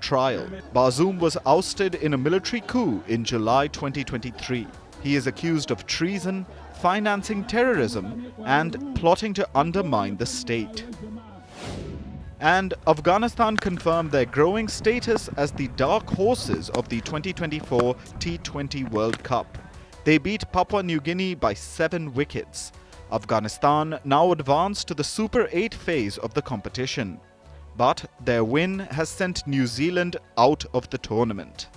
trial. Bazoum was ousted in a military coup in July 2023. He is accused of treason, financing terrorism, and plotting to undermine the state. And Afghanistan confirmed their growing status as the dark horses of the 2024 T20 World Cup. They beat Papua New Guinea by 7 wickets. Afghanistan now advanced to the Super 8 phase of the competition. But their win has sent New Zealand out of the tournament.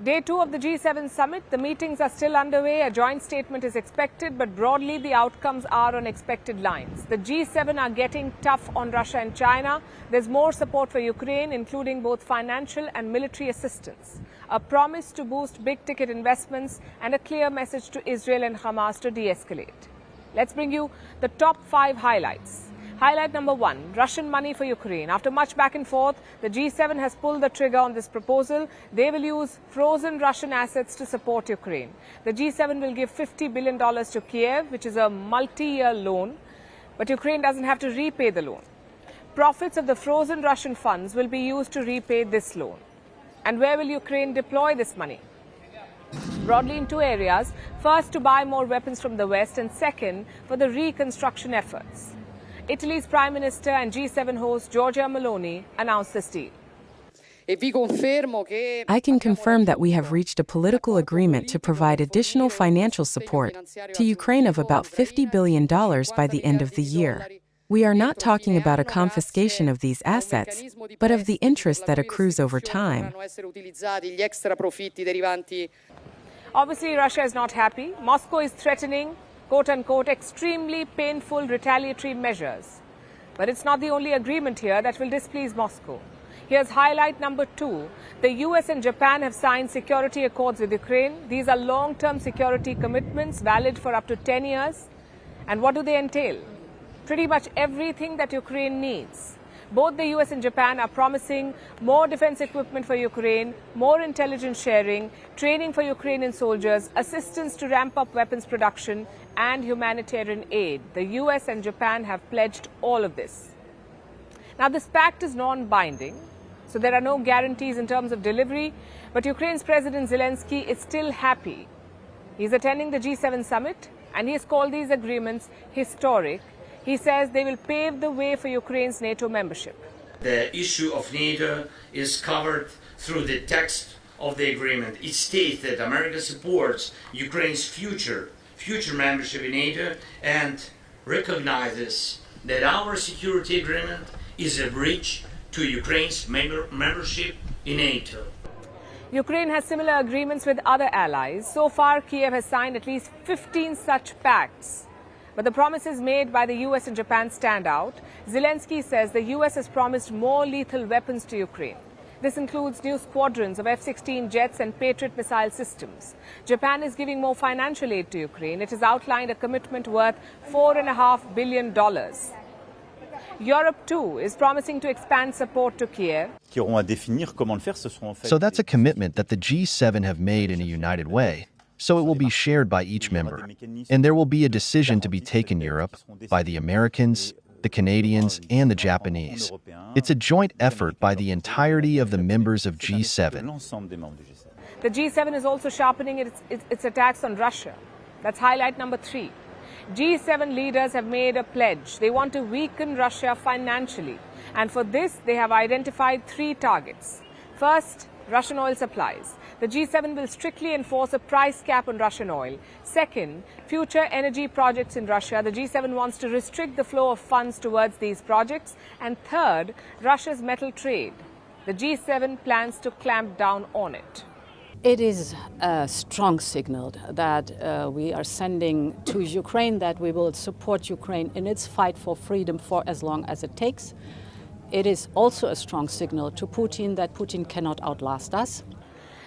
Day 2 of the G7 summit. The meetings are still underway. A joint statement is expected, but broadly the outcomes are on expected lines. The G7 are getting tough on Russia and China. There's more support for Ukraine, including both financial and military assistance. A promise to boost big-ticket investments and a clear message to Israel and Hamas to de-escalate. Let's bring you the top 5 highlights. Highlight number 1, Russian money for Ukraine. After much back and forth, the G7 has pulled the trigger on this proposal. They will use frozen Russian assets to support Ukraine. The G7 will give $50 billion to Kiev, which is a multi-year loan, but Ukraine doesn't have to repay the loan. Profits of the frozen Russian funds will be used to repay this loan. And where will Ukraine deploy this money? Broadly in 2 areas. First, to buy more weapons from the West, and second, for the reconstruction efforts. Italy's Prime Minister and G7 host Giorgia Meloni announced this deal. I can confirm that we have reached a political agreement to provide additional financial support to Ukraine of about $50 billion by the end of the year. We are not talking about a confiscation of these assets, but of the interest that accrues over time. Obviously, Russia is not happy. Moscow is threatening, quote-unquote, extremely painful retaliatory measures. But it's not the only agreement here that will displease Moscow. Here's highlight number 2. The US and Japan have signed security accords with Ukraine. These are long-term security commitments valid for up to 10 years. And what do they entail? Pretty much everything that Ukraine needs. Both the US and Japan are promising more defense equipment for Ukraine, more intelligence sharing, training for Ukrainian soldiers, assistance to ramp up weapons production, and humanitarian aid. The US and Japan have pledged all of this. Now, this pact is non-binding, so there are no guarantees in terms of delivery, but Ukraine's President Zelensky is still happy. He's attending the G7 summit, and he has called these agreements historic. He says they will pave the way for Ukraine's NATO membership. The issue of NATO is covered through the text of the agreement. It states that America supports Ukraine's future membership in NATO and recognizes that our security agreement is a bridge to Ukraine's membership in NATO. Ukraine has similar agreements with other allies. So far, Kiev has signed at least 15 such pacts. But the promises made by the US and Japan stand out. Zelensky says the US has promised more lethal weapons to Ukraine. This includes new squadrons of F-16 jets and Patriot missile systems. Japan is giving more financial aid to Ukraine. It has outlined a commitment worth $4.5 billion. Europe, too, is promising to expand support to Kiev. So that's a commitment that the G7 have made in a united way. So it will be shared by each member. And there will be a decision to be taken in Europe by the Americans, the Canadians, and the Japanese. It's a joint effort by the entirety of the members of G7. The G7 is also sharpening its attacks on Russia. That's highlight number 3. G7 leaders have made a pledge. They want to weaken Russia financially. And for this, they have identified 3 targets. First, Russian oil supplies. The G7 will strictly enforce a price cap on Russian oil. Second, future energy projects in Russia. The G7 wants to restrict the flow of funds towards these projects. And third, Russia's metal trade. The G7 plans to clamp down on it. It is a strong signal that we are sending to Ukraine that we will support Ukraine in its fight for freedom for as long as it takes. it is also a strong signal to Putin that Putin cannot outlast us.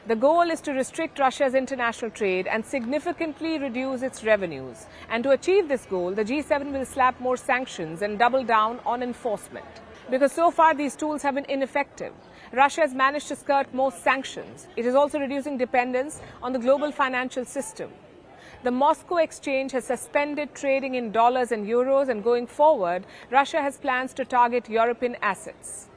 The goal is to restrict Russia's international trade and significantly reduce its revenues. And to achieve this goal, the G7 will slap more sanctions and double down on enforcement. Because so far these tools have been ineffective. Russia has managed to skirt most sanctions. It is also reducing dependence on the global financial system. The Moscow exchange has suspended trading in dollars and euros, and going forward, Russia has plans to target European assets.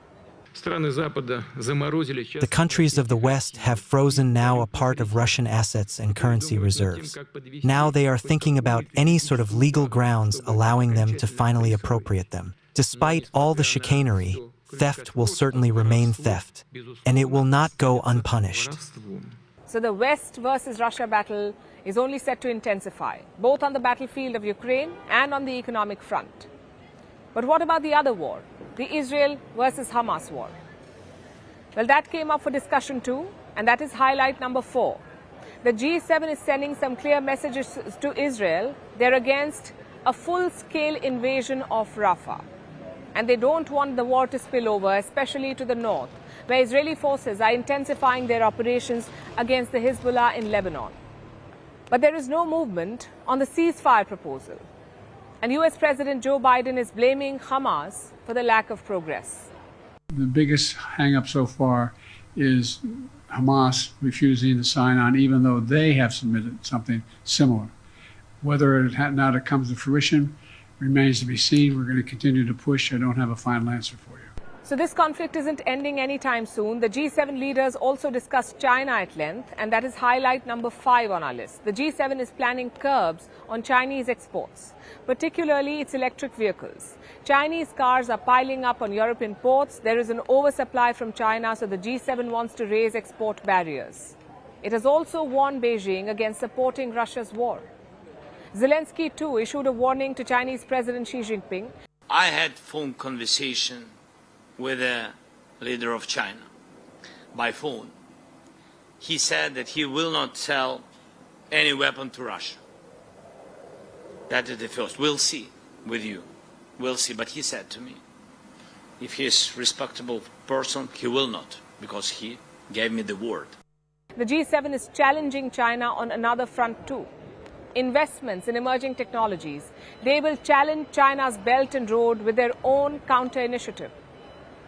The countries of the West have frozen now a part of Russian assets and currency reserves. Now they are thinking about any sort of legal grounds allowing them to finally appropriate them. Despite all the chicanery, theft will certainly remain theft, and it will not go unpunished. So the West versus Russia battle is only set to intensify, both on the battlefield of Ukraine and on the economic front. But what about the other war, the Israel versus Hamas war? Well, that came up for discussion too, and that is highlight number 4. The G7 is sending some clear messages to Israel. They're against a full-scale invasion of Rafah. And they don't want the war to spill over, especially to the north, where Israeli forces are intensifying their operations against the Hezbollah in Lebanon. But there is no movement on the ceasefire proposal. And US President Joe Biden is blaming Hamas for the lack of progress. The biggest hang-up so far is Hamas refusing to sign on, even though they have submitted something similar. Whether or not it comes to fruition remains to be seen. We're going to continue to push. I don't have a final answer for you. So this conflict isn't ending anytime soon. The G7 leaders also discussed China at length, and that is highlight number 5 on our list. The G7 is planning curbs on Chinese exports, particularly its electric vehicles. Chinese cars are piling up on European ports. There is an oversupply from China, so the G7 wants to raise export barriers. It has also warned Beijing against supporting Russia's war. Zelensky, too, issued a warning to Chinese President Xi Jinping. I had phone conversation with the leader of China by phone. He said that he will not sell any weapon to Russia. That is the first. We'll see with you. We'll see. But he said to me, if he is a respectable person, he will not, because he gave me the word. The G7 is challenging China on another front too. Investments in emerging technologies. They will challenge China's Belt and Road with their own counter-initiative.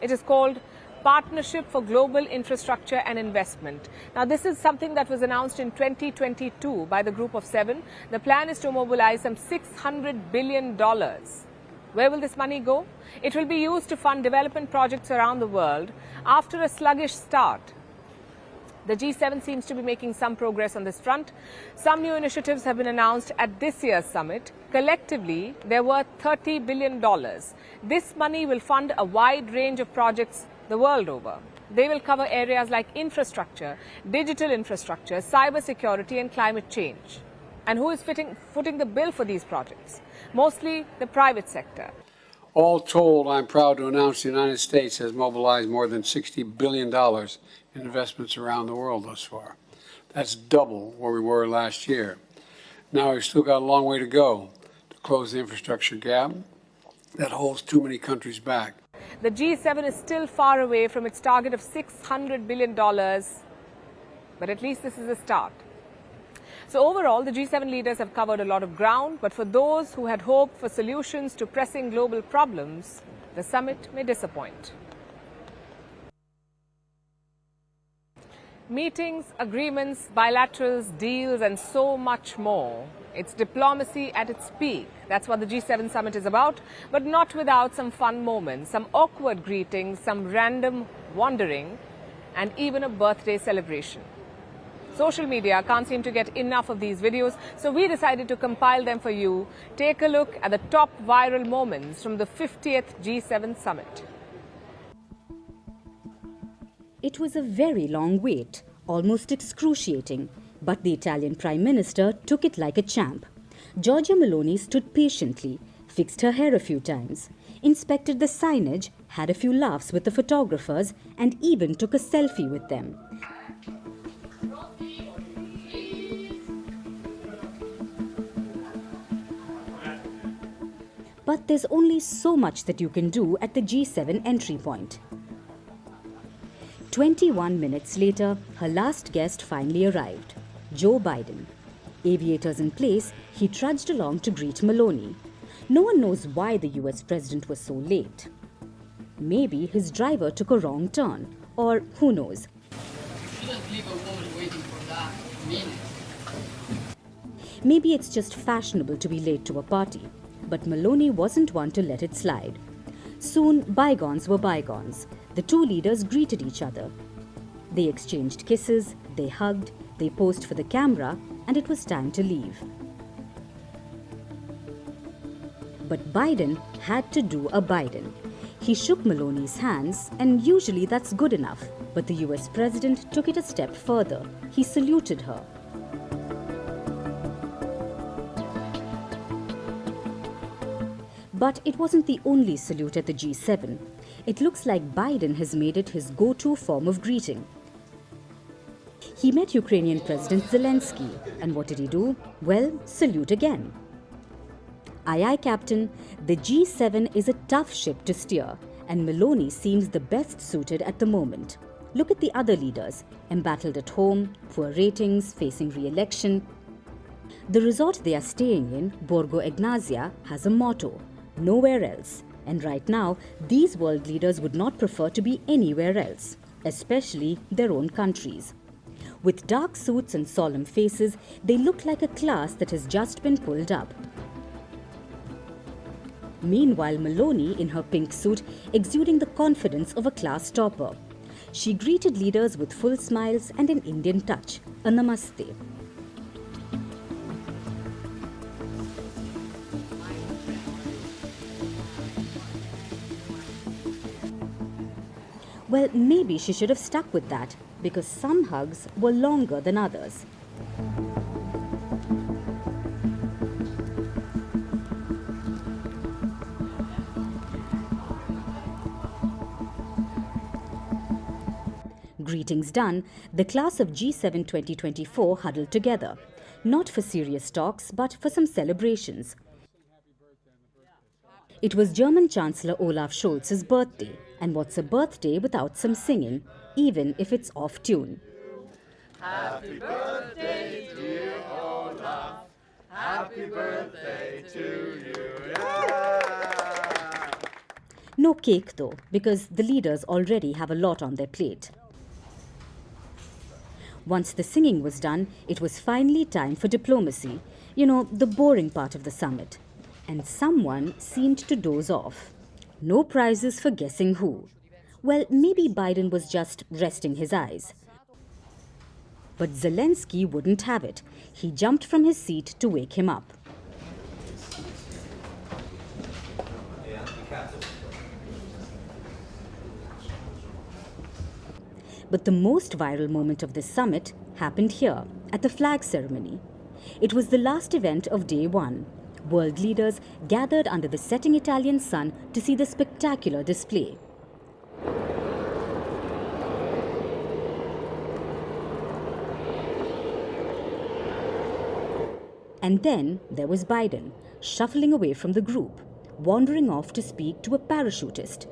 It is called Partnership for Global Infrastructure and Investment. Now, this is something that was announced in 2022 by the Group of 7. The plan is to mobilize some $600 billion. Where will this money go? It will be used to fund development projects around the world. After a sluggish start, the G7 seems to be making some progress on this front. Some new initiatives have been announced at this year's summit. Collectively, they're worth $30 billion. This money will fund a wide range of projects the world over. They will cover areas like infrastructure, digital infrastructure, cybersecurity, and climate change. And who is footing the bill for these projects? Mostly the private sector. All told, I'm proud to announce the United States has mobilized more than $60 billion in investments around the world thus far. That's double where we were last year. Now we've still got a long way to go to close the infrastructure gap that holds too many countries back. The G7 is still far away from its target of $600 billion, but at least this is a start. So overall, the G7 leaders have covered a lot of ground, but for those who had hoped for solutions to pressing global problems, the summit may disappoint. Meetings, agreements, bilaterals, deals, and so much more. It's diplomacy at its peak. That's what the G7 summit is about, but not without some fun moments, some awkward greetings, some random wandering, and even a birthday celebration. Social media can't seem to get enough of these videos, so we decided to compile them for you. Take a look at the top viral moments from the 50th G7 summit. It was a very long wait, almost excruciating, but the Italian Prime Minister took it like a champ. Giorgia Meloni stood patiently, fixed her hair a few times, inspected the signage, had a few laughs with the photographers, and even took a selfie with them. But there's only so much that you can do at the G7 entry point. 21 minutes later, her last guest finally arrived, Joe Biden. Aviators in place, he trudged along to greet Meloni. No one knows why the US president was so late. Maybe his driver took a wrong turn, or who knows. You shouldn't leave a woman waiting for that minute. Maybe it's just fashionable to be late to a party, but Meloni wasn't one to let it slide. Soon, bygones were bygones. The two leaders greeted each other. They exchanged kisses, they hugged, they posed for the camera, and it was time to leave. But Biden had to do a Biden. He shook Meloni's hands, and usually that's good enough. But the US president took it a step further. He saluted her. But it wasn't the only salute at the G7. It looks like Biden has made it his go-to form of greeting. He met Ukrainian President Zelensky, and what did he do? Well, salute again. Aye, aye, Captain, the G7 is a tough ship to steer, and Meloni seems the best suited at the moment. Look at the other leaders, embattled at home, poor ratings, facing re-election. The resort they are staying in, Borgo Egnazia, has a motto, nowhere else. And right now, these world leaders would not prefer to be anywhere else, especially their own countries. With dark suits and solemn faces, they look like a class that has just been pulled up. Meanwhile, Meloni, in her pink suit, exuding the confidence of a class topper. She greeted leaders with full smiles and an Indian touch, a namaste. Well, maybe she should have stuck with that, because some hugs were longer than others. Greetings done, the class of G7 2024 huddled together, not for serious talks, but for some celebrations. It was German Chancellor Olaf Scholz's birthday, and what's a birthday without some singing, even if it's off tune? Happy birthday, dear Olaf. Happy birthday to you. Yeah! No cake though, because the leaders already have a lot on their plate. Once the singing was done, it was finally time for diplomacy, the boring part of the summit. And someone seemed to doze off. No prizes for guessing who. Well, maybe Biden was just resting his eyes. But Zelensky wouldn't have it. He jumped from his seat to wake him up. But the most viral moment of this summit happened here, at the flag ceremony. It was the last event of day one. World leaders gathered under the setting Italian sun to see the spectacular display. And then there was Biden, shuffling away from the group, wandering off to speak to a parachutist.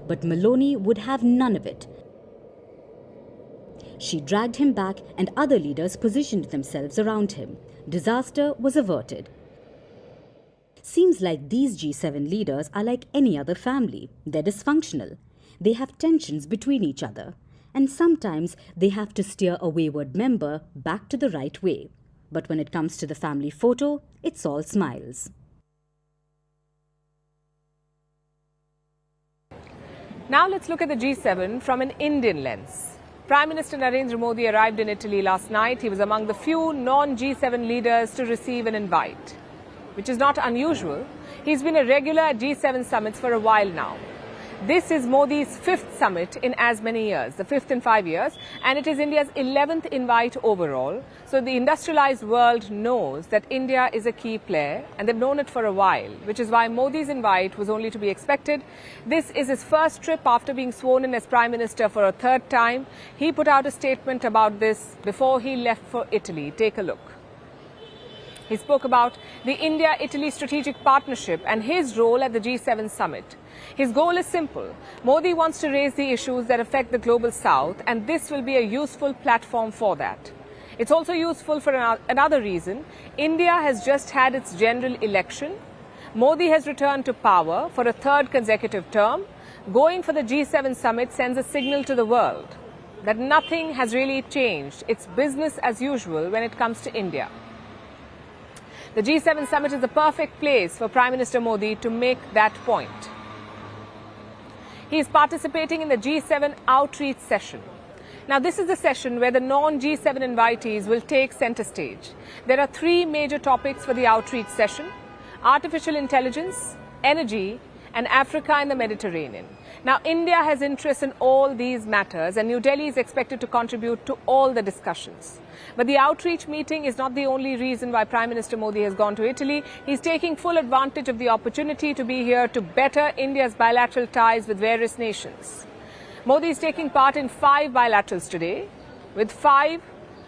But Meloni would have none of it. She dragged him back and other leaders positioned themselves around him. Disaster was averted. Seems like these G7 leaders are like any other family. They're dysfunctional. They have tensions between each other. And sometimes they have to steer a wayward member back to the right way. But when it comes to the family photo, it's all smiles. Now let's look at the G7 from an Indian lens. Prime Minister Narendra Modi arrived in Italy last night. He was among the few non-G7 leaders to receive an invite, which is not unusual. He's been a regular at G7 summits for a while now. This is Modi's 5th summit in as many years, the 5th in 5 years, and it is India's 11th invite overall. So the industrialized world knows that India is a key player, and they've known it for a while, which is why Modi's invite was only to be expected. This is his first trip after being sworn in as Prime Minister for a 3rd time. He put out a statement about this before he left for Italy. Take a look. He spoke about the India-Italy strategic partnership and his role at the G7 summit. His goal is simple. Modi wants to raise the issues that affect the global south, and this will be a useful platform for that. It's also useful for another reason. India has just had its general election. Modi has returned to power for a third consecutive term. Going for the G7 summit sends a signal to the world that nothing has really changed. It's business as usual when it comes to India. The G7 summit is the perfect place for Prime Minister Modi to make that point. He is participating in the G7 outreach session. Now, this is the session where the non-G7 invitees will take centre stage. There are three major topics for the outreach session: artificial intelligence, energy, and Africa and the Mediterranean. Now, India has interests in all these matters, and New Delhi is expected to contribute to all the discussions. But the outreach meeting is not the only reason why Prime Minister Modi has gone to Italy. He's taking full advantage of the opportunity to be here to better India's bilateral ties with various nations. Modi is taking part in 5 bilaterals today, with 5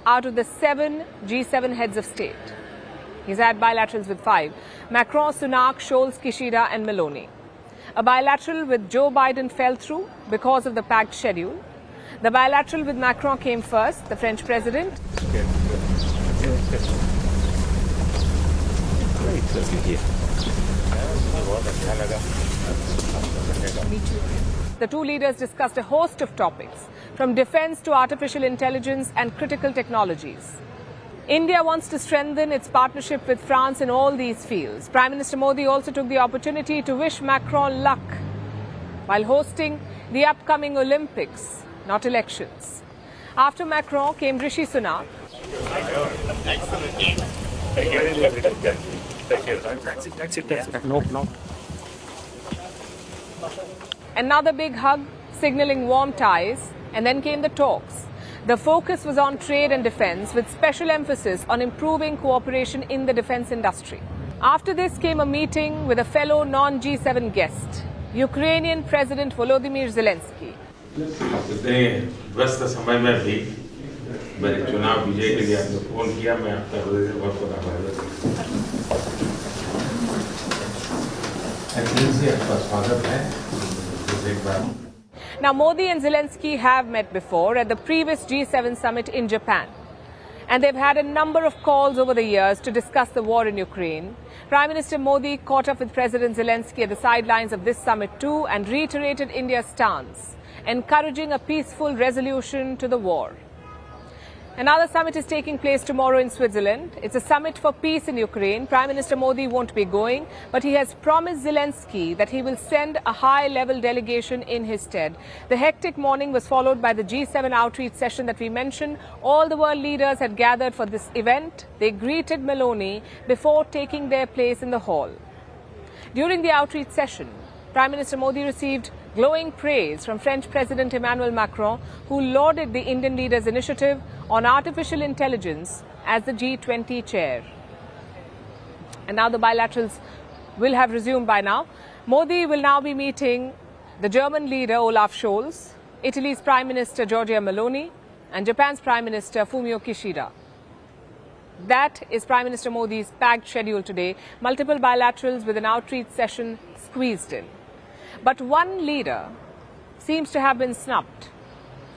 out of the 7 G7 heads of state. He's had bilaterals with 5: Macron, Sunak, Scholz, Kishida and Meloni. A bilateral with Joe Biden fell through because of the packed schedule. The bilateral with Macron came first, the French President. The two leaders discussed a host of topics, from defense to artificial intelligence and critical technologies. India wants to strengthen its partnership with France in all these fields. Prime Minister Modi also took the opportunity to wish Macron luck while hosting the upcoming Olympics, not elections. After Macron came Rishi Sunak. Another big hug, signalling warm ties, and then came the talks. The focus was on trade and defense, with special emphasis on improving cooperation in the defense industry. After this came a meeting with a fellow non-G7 guest, Ukrainian President Volodymyr Zelensky. Now, Modi and Zelensky have met before at the previous G7 summit in Japan. And they've had a number of calls over the years to discuss the war in Ukraine. Prime Minister Modi caught up with President Zelensky at the sidelines of this summit too and reiterated India's stance, encouraging a peaceful resolution to the war. Another summit is taking place tomorrow in Switzerland. It's a summit for peace in Ukraine. Prime Minister Modi won't be going, but he has promised Zelensky that he will send a high-level delegation in his stead. The hectic morning was followed by the G7 outreach session that we mentioned. All the world leaders had gathered for this event. They greeted Meloni before taking their place in the hall. During the outreach session, Prime Minister Modi received glowing praise from French President Emmanuel Macron, who lauded the Indian leader's initiative on artificial intelligence as the G20 chair. And now the bilaterals will have resumed by now. Modi will now be meeting the German leader Olaf Scholz, Italy's Prime Minister Giorgia Meloni, and Japan's Prime Minister Fumio Kishida. That is Prime Minister Modi's packed schedule today. Multiple bilaterals with an outreach session squeezed in. But one leader seems to have been snubbed,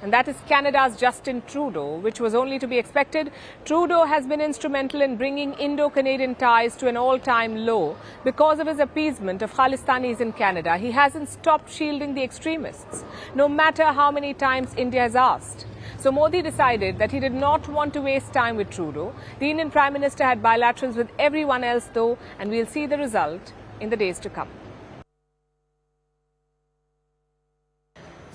and that is Canada's Justin Trudeau, which was only to be expected. Trudeau has been instrumental in bringing Indo-Canadian ties to an all-time low because of his appeasement of Khalistanis in Canada. He hasn't stopped shielding the extremists, no matter how many times India has asked. So Modi decided that he did not want to waste time with Trudeau. The Indian Prime Minister had bilaterals with everyone else though, and we'll see the result in the days to come.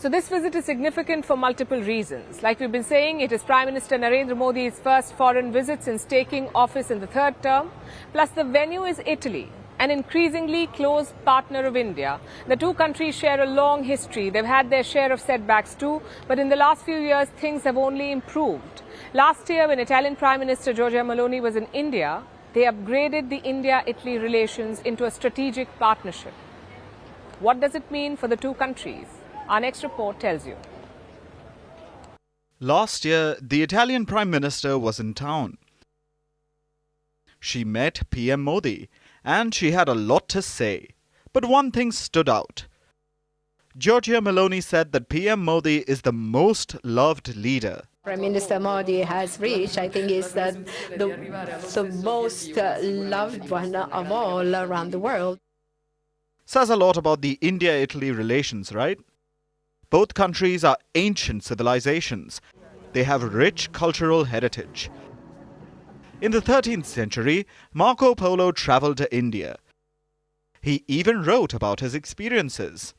So this visit is significant for multiple reasons. Like we've been saying, it is Prime Minister Narendra Modi's first foreign visit since taking office in the third term. Plus the venue is Italy, an increasingly close partner of India. The two countries share a long history. They've had their share of setbacks too, but in the last few years, things have only improved. Last year, when Italian Prime Minister Giorgia Meloni was in India, they upgraded the India-Italy relations into a strategic partnership. What does it mean for the two countries? Our next report tells you. Last year, the Italian Prime Minister was in town. She met PM Modi, and she had a lot to say. But one thing stood out. Giorgia Meloni said that PM Modi is the most loved leader. Prime Minister Modi has reached, I think, is the most loved one of all around the world. Says a lot about the India-Italy relations, right? Both countries are ancient civilizations. They have rich cultural heritage. In the 13th century, Marco Polo traveled to India. He even wrote about his experiences.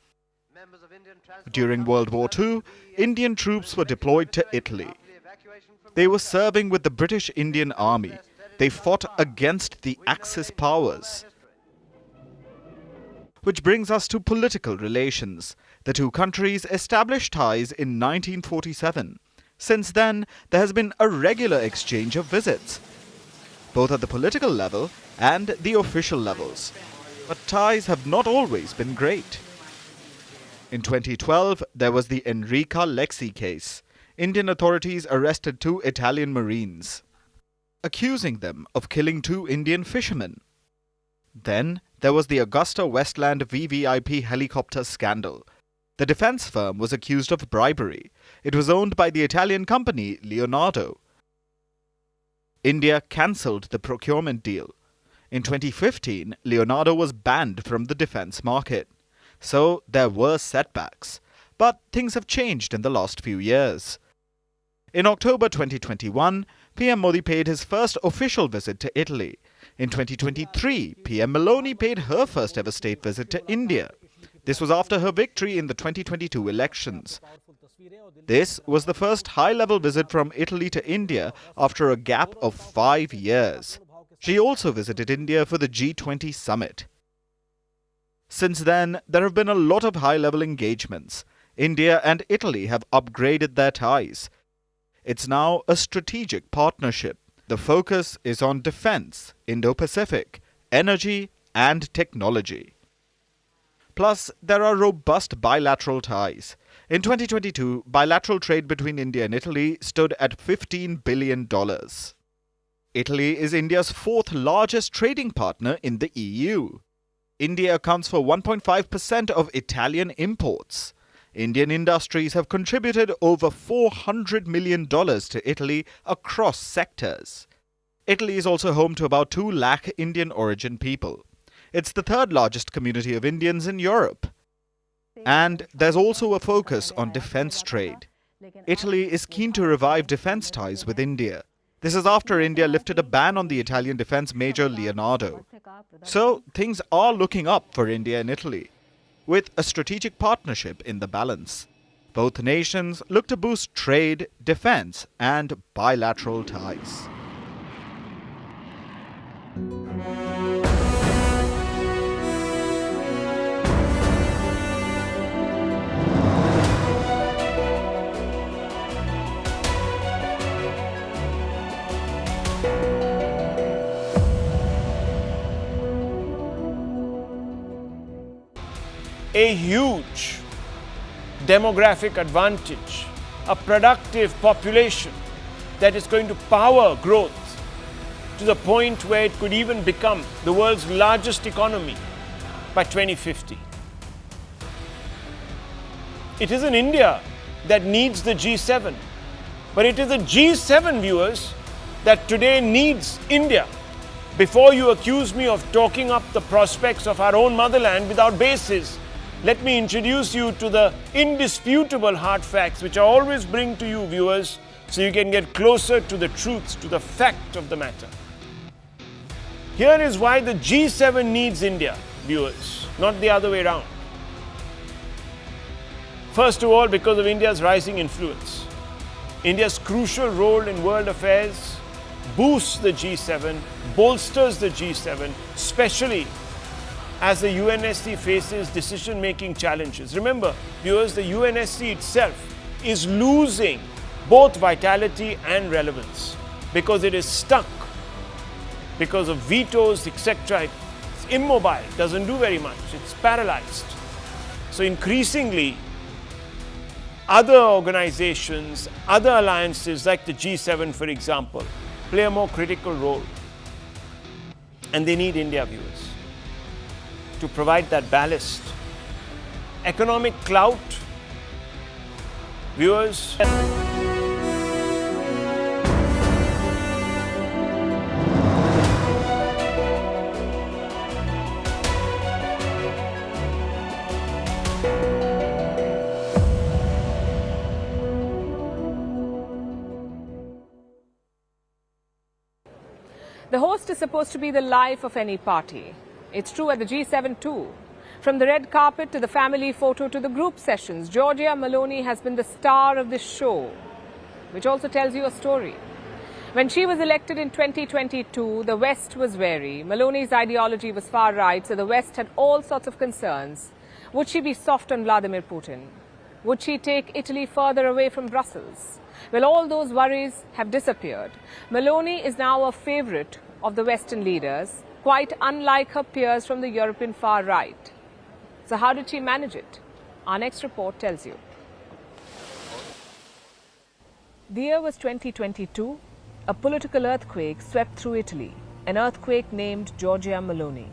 During World War II, Indian troops were deployed to Italy. They were serving with the British Indian Army. They fought against the Axis powers. Which brings us to political relations. The two countries established ties in 1947. Since then, there has been a regular exchange of visits, both at the political level and the official levels. But ties have not always been great. In 2012, there was the Enrica Lexi case. Indian authorities arrested 2 Italian Marines, accusing them of killing 2 Indian fishermen. Then there was the Augusta Westland VVIP helicopter scandal. The defense firm was accused of bribery. It was owned by the Italian company Leonardo. India cancelled the procurement deal. In 2015, Leonardo was banned from the defense market. So there were setbacks. But things have changed in the last few years. In October 2021, PM Modi paid his first official visit to Italy. In 2023, PM Meloni paid her first ever state visit to India. This was after her victory in the 2022 elections. This was the first high-level visit from Italy to India after a gap of 5 years. She also visited India for the G20 summit. Since then, there have been a lot of high-level engagements. India and Italy have upgraded their ties. It's now a strategic partnership. The focus is on defense, Indo-Pacific, energy, and technology. Plus, there are robust bilateral ties. In 2022, bilateral trade between India and Italy stood at $15 billion. Italy is India's 4th largest trading partner in the EU. India accounts for 1.5% of Italian imports. Indian industries have contributed over $400 million to Italy across sectors. Italy is also home to about 2 lakh Indian origin people. It's the 3rd largest community of Indians in Europe. And there's also a focus on defense trade. Italy is keen to revive defense ties with India. This is after India lifted a ban on the Italian defense major Leonardo. So things are looking up for India and Italy, with a strategic partnership in the balance. Both nations look to boost trade, defense, and bilateral ties. A huge demographic advantage, a productive population that is going to power growth to the point where it could even become the world's largest economy by 2050. It isn't India that needs the G7, but it is the G7, viewers, that today needs India. Before you accuse me of talking up the prospects of our own motherland without basis, let me introduce you to the indisputable hard facts which I always bring to you, viewers, so you can get closer to the truth, to the fact of the matter. Here is why the G7 needs India, viewers, not the other way around. First of all, because of India's rising influence. India's crucial role in world affairs boosts the G7, bolsters the G7, especially as the UNSC faces decision-making challenges. Remember, viewers, the UNSC itself is losing both vitality and relevance because it is stuck because of vetoes, etc. It's immobile, doesn't do very much, it's paralyzed. So increasingly, other organizations, other alliances like the G7, for example, play a more critical role. And they need India, viewers, to provide that ballast. Economic clout, viewers. The host is supposed to be the life of any party. It's true at the G7 too. From the red carpet to the family photo to the group sessions, Giorgia Meloni has been the star of this show, which also tells you a story. When she was elected in 2022, the West was wary. Meloni's ideology was far right, so the West had all sorts of concerns. Would she be soft on Vladimir Putin? Would she take Italy further away from Brussels? Well, all those worries have disappeared. Meloni is now a favourite of the Western leaders, quite unlike her peers from the European far right. So how did she manage it? Our next report tells you. The year was 2022. A political earthquake swept through Italy, an earthquake named Giorgia Meloni.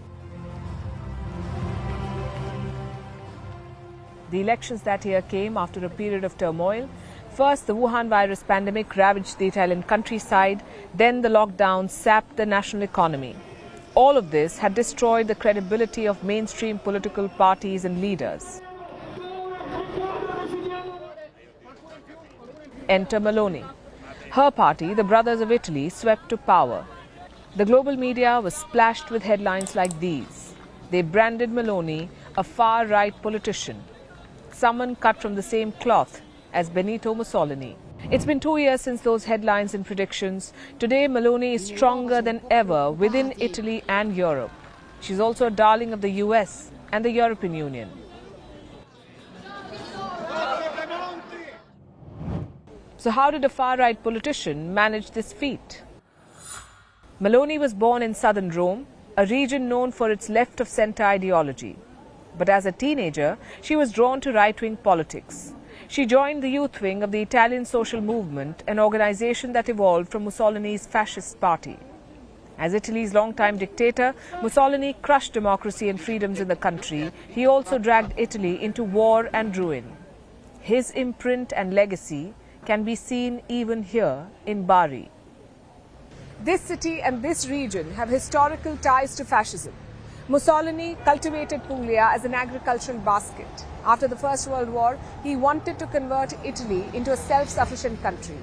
The elections that year came after a period of turmoil. First, the Wuhan virus pandemic ravaged the Italian countryside, then the lockdown sapped the national economy. All of this had destroyed the credibility of mainstream political parties and leaders. Enter Meloni. Her party, the Brothers of Italy, swept to power. The global media was splashed with headlines like these. They branded Meloni a far-right politician, someone cut from the same cloth as Benito Mussolini. It's been 2 years since those headlines and predictions. Today, Meloni is stronger than ever within Italy and Europe. She's also a darling of the US and the European Union. So how did a far-right politician manage this feat? Meloni was born in southern Rome, a region known for its left-of-centre ideology. But as a teenager, she was drawn to right-wing politics. She joined the youth wing of the Italian Social Movement, an organization that evolved from Mussolini's fascist party. As Italy's longtime dictator, Mussolini crushed democracy and freedoms in the country. He also dragged Italy into war and ruin. His imprint and legacy can be seen even here in Bari. This city and this region have historical ties to fascism. Mussolini cultivated Puglia as an agricultural basket. After the First World War, he wanted to convert Italy into a self-sufficient country.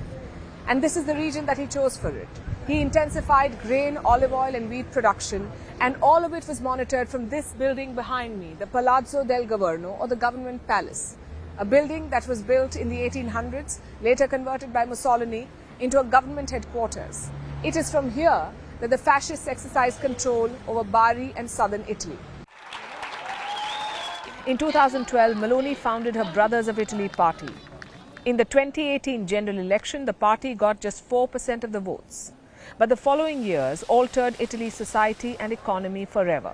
And this is the region that he chose for it. He intensified grain, olive oil and wheat production, and all of it was monitored from this building behind me, the Palazzo del Governo, or the Government Palace. A building that was built in the 1800s, later converted by Mussolini into a government headquarters. It is from here that the fascists exercised control over Bari and southern Italy. In 2012, Meloni founded her Brothers of Italy party. In the 2018 general election, the party got just 4% of the votes. But the following years altered Italy's society and economy forever.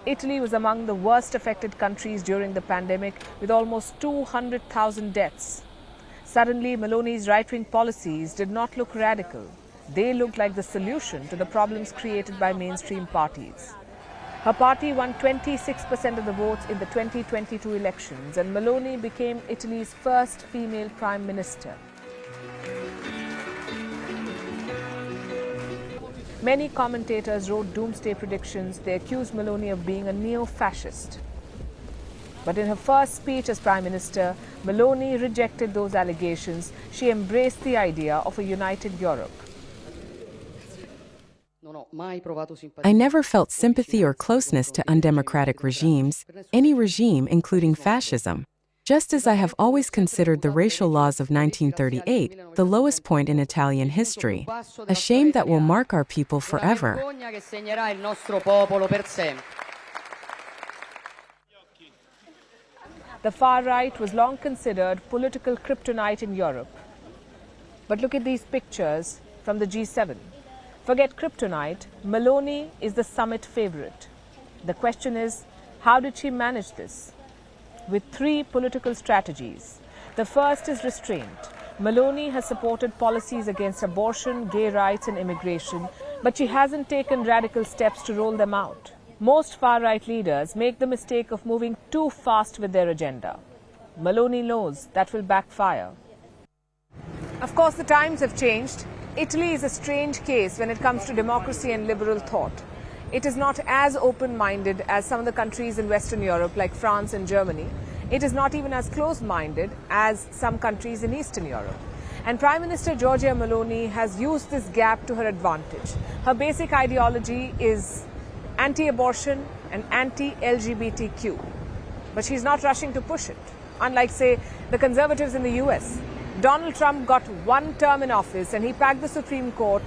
Italy was among the worst affected countries during the pandemic, with almost 200,000 deaths. Suddenly, Meloni's right-wing policies did not look radical. They looked like the solution to the problems created by mainstream parties. Her party won 26% of the votes in the 2022 elections, and Meloni became Italy's first female Prime Minister. Many commentators wrote doomsday predictions. They accused Meloni of being a neo-fascist. But in her first speech as Prime Minister, Meloni rejected those allegations. She embraced the idea of a united Europe. I never felt sympathy or closeness to undemocratic regimes, any regime including fascism. Just as I have always considered the racial laws of 1938 the lowest point in Italian history, a shame that will mark our people forever. The far right was long considered political kryptonite in Europe. But look at these pictures from the G7. Forget kryptonite, Meloni is the summit favorite. The question is, how did she manage this? With three political strategies. The first is restraint. Meloni has supported policies against abortion, gay rights and immigration, But she hasn't taken radical steps to roll them out. Most far-right leaders make the mistake of moving too fast with their agenda. Meloni knows that will backfire. Of course, the times have changed. Italy is a strange case when it comes to democracy and liberal thought. It is not as open-minded as some of the countries in Western Europe like France and Germany. It is not even as close-minded as some countries in Eastern Europe. And Prime Minister Giorgia Meloni has used this gap to her advantage. Her basic ideology is anti-abortion and anti-LGBTQ. But she's not rushing to push it. Unlike, say, the conservatives in the US. Donald Trump got one term in office and he packed the Supreme Court